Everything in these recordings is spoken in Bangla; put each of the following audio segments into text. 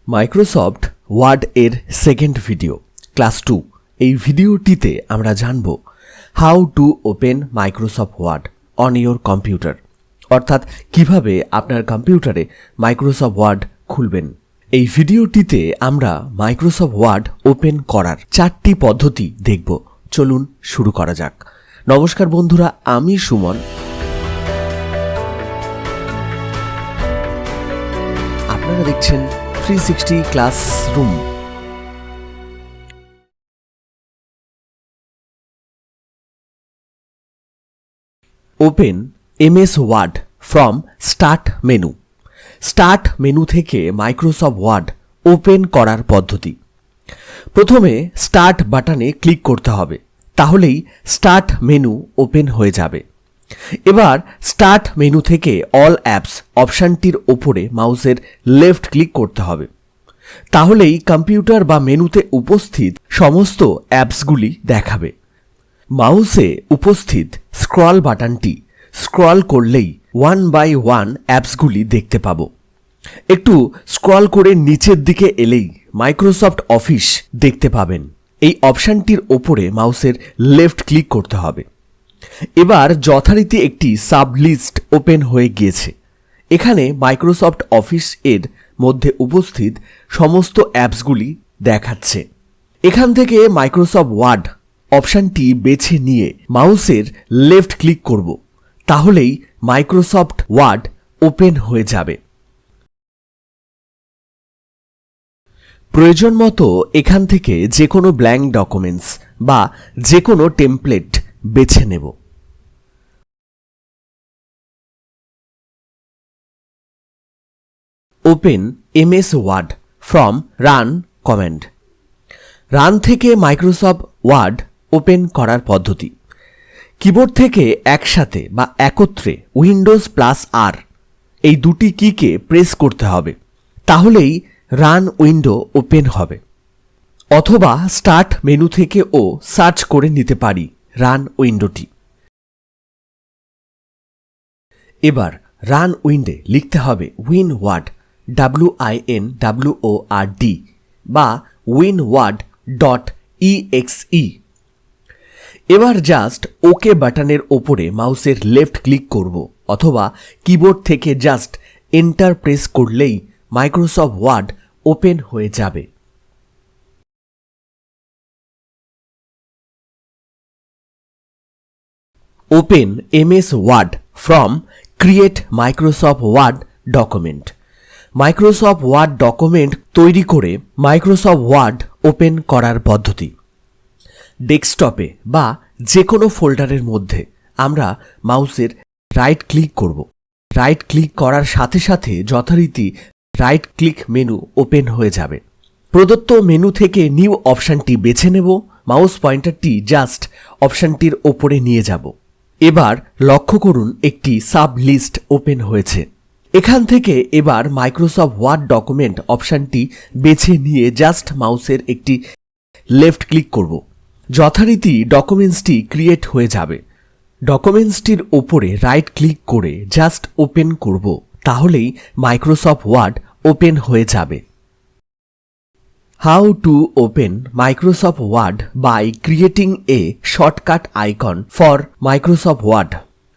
মাইক্রোসফট ওয়ার্ড এর সেকেন্ড ভিডিও ক্লাস 2। এই ভিডিওটিতে আমরা জানব how to open Microsoft Word on your computer, অর্থাৎ কিভাবে আপনার কম্পিউটারে মাইক্রোসফট ওয়ার্ড খুলবেন। এই ভিডিওটিতে আমরা মাইক্রোসফট ওয়ার্ড ওপেন করার 4টি পদ্ধতি দেখব। চলুন শুরু করা যাক। নমস্কার বন্ধুরা, আমি সুমন। আপনারা দেখছেন 360 classroom. Open MS Word from start menu. Start menu থেকে মাইক্রোসফট ওয়ার্ড ওপেন করার পদ্ধতি। প্রথমে স্টার্ট বাটনে ক্লিক করতে হবে, তাহলেই স্টার্ট মেনু ওপেন হয়ে যাবে। এবার স্টার্ট মেনু থেকে অল অ্যাপস অপশানটির ওপরে মাউসের লেফট ক্লিক করতে হবে, তাহলেই কম্পিউটার বা মেনুতে উপস্থিত সমস্ত অ্যাপসগুলি দেখাবে। মাউসে উপস্থিত স্ক্রল বাটনটি স্ক্রল করলেই 1 বাই 1 অ্যাপসগুলি দেখতে পাবো। একটু স্ক্রল করে নিচের দিকে এলেই মাইক্রোসফট অফিস দেখতে পাবেন। এই অপশানটির ওপরে মাউসের লেফট ক্লিক করতে হবে। এবার যথারীতি একটি সাবলিস্ট ওপেন হয়ে গিয়েছে। এখানে মাইক্রোসফট অফিস এর মধ্যে উপস্থিত সমস্ত অ্যাপসগুলি দেখাচ্ছে। এখান থেকে মাইক্রোসফট ওয়ার্ড অপশানটি বেছে নিয়ে মাউসের লেফট ক্লিক করব, তাহলেই মাইক্রোসফট ওয়ার্ড ওপেন হয়ে যাবে। প্রয়োজন মতো এখান থেকে যে কোনো ব্ল্যাঙ্ক ডকুমেন্টস বা যে কোনো টেমপ্লেট বেছে নেব। Open MS Word from run command. Run থেকে মাইক্রোসফট ওয়ার্ড ওপেন করার পদ্ধতি। কিবোর্ড থেকে একসাথে বা একত্রে উইন্ডোজ প্লাস আর এই দুটি কিকে প্রেস করতে হবে, তাহলেই রান উইন্ডো ওপেন হবে। অথবা স্টার্ট মেনু থেকেও সার্চ করে নিতে পারি রান উইন্ডোটি। এবার রান উইন্ডে লিখতে হবে উইনওয়ার্ড WINWORD বা winword.exe। এবার জাস্ট ওকে বাটনের ওপরে মাউসের লেফট ক্লিক করব, অথবা কিবোর্ড থেকে জাস্ট এন্টার প্রেস করলেই মাইক্রোসফট ওয়ার্ড ওপেন হয়ে যাবে। Open MS Word from create Microsoft Word document. Microsoft Word document তৈরি করে মাইক্রোসফট ওয়ার্ড ওপেন করার পদ্ধতি। ডেস্কটপে বা যে কোনো ফোল্ডারের মধ্যে আমরা মাউসের রাইট ক্লিক করব। রাইট ক্লিক করার সাথে সাথে যথারীতি রাইট ক্লিক মেনু ওপেন হয়ে যাবে। প্রদত্ত মেনু থেকে নিউ অপশানটি বেছে নেব, মাউস পয়েন্টারটি জাস্ট অপশানটির ওপরে নিয়ে যাব। এবার লক্ষ্য করুন একটি সাব লিস্ট ওপেন হয়েছে। এখান থেকে এবার মাইক্রোসফট ওয়ার্ড ডকুমেন্ট অপশানটি বেছে নিয়ে জাস্ট মাউসের একটি লেফট ক্লিক করব। যথারীতি ডকুমেন্টসটি ক্রিয়েট হয়ে যাবে। ডকুমেন্টসটির ওপরে রাইট ক্লিক করে জাস্ট ওপেন করব, তাহলেই মাইক্রোসফট ওয়ার্ড ওপেন হয়ে যাবে। How to open Microsoft Word by creating a shortcut icon for Microsoft Word.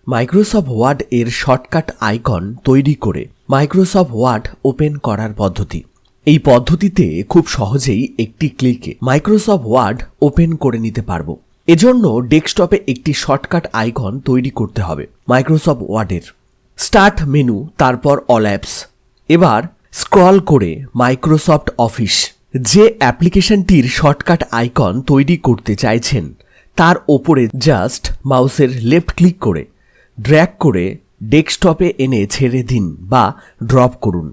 Microsoft Word এর শর্টকাট আইকন তৈরি করে মাইক্রোসফট ওয়ার্ড ওপেন করার পদ্ধতি। এই পদ্ধতিতে খুব সহজেই একটি ক্লিকে মাইক্রোসফট ওয়ার্ড ওপেন করে নিতে পারবো। এজন্য ডেস্কটপে একটি শর্টকাট আইকন তৈরি করতে হবে মাইক্রোসফট ওয়ার্ডের। স্টার্ট মেনু, তারপর অল অ্যাপস। এবার স্ক্রল করে মাইক্রোসফট অফিস। যে অ্যাপ্লিকেশনটির শর্টকাট আইকন তৈরি করতে চাইছেন তার ওপরে জাস্ট মাউসের লেফট ক্লিক করে ড্র্যাগ করে ডেস্কটপে এনে ছেড়ে দিন বা ড্রপ করুন।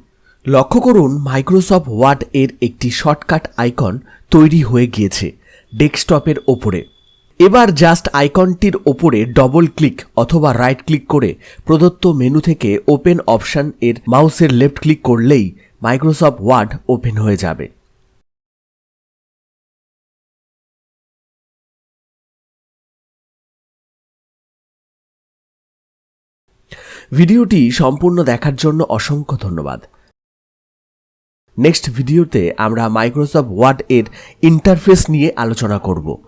লক্ষ্য করুন মাইক্রোসফট ওয়ার্ড এর একটি শর্টকাট আইকন তৈরি হয়ে গিয়েছে ডেস্কটপের ওপরে। এবার জাস্ট আইকনটির ওপরে ডবল ক্লিক অথবা রাইট ক্লিক করে প্রদত্ত মেনু থেকে ওপেন অপশান এর মাউসের লেফট ক্লিক করলেই মাইক্রোসফট ওয়ার্ড ওপেন হয়ে যাবে। ভিডিওটি সম্পূর্ণ দেখার জন্য অসংখ্য ধন্যবাদ। নেক্সট ভিডিওতে আমরা মাইক্রোসফট ওয়ার্ড এর ইন্টারফেস নিয়ে আলোচনা করব।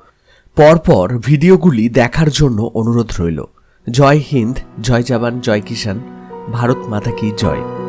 পরপর ভিডিওগুলি দেখার জন্য অনুরোধ রইল। জয় হিন্দ, জয় জওয়ান, জয় কিষান, ভারত মাতা কি জয়।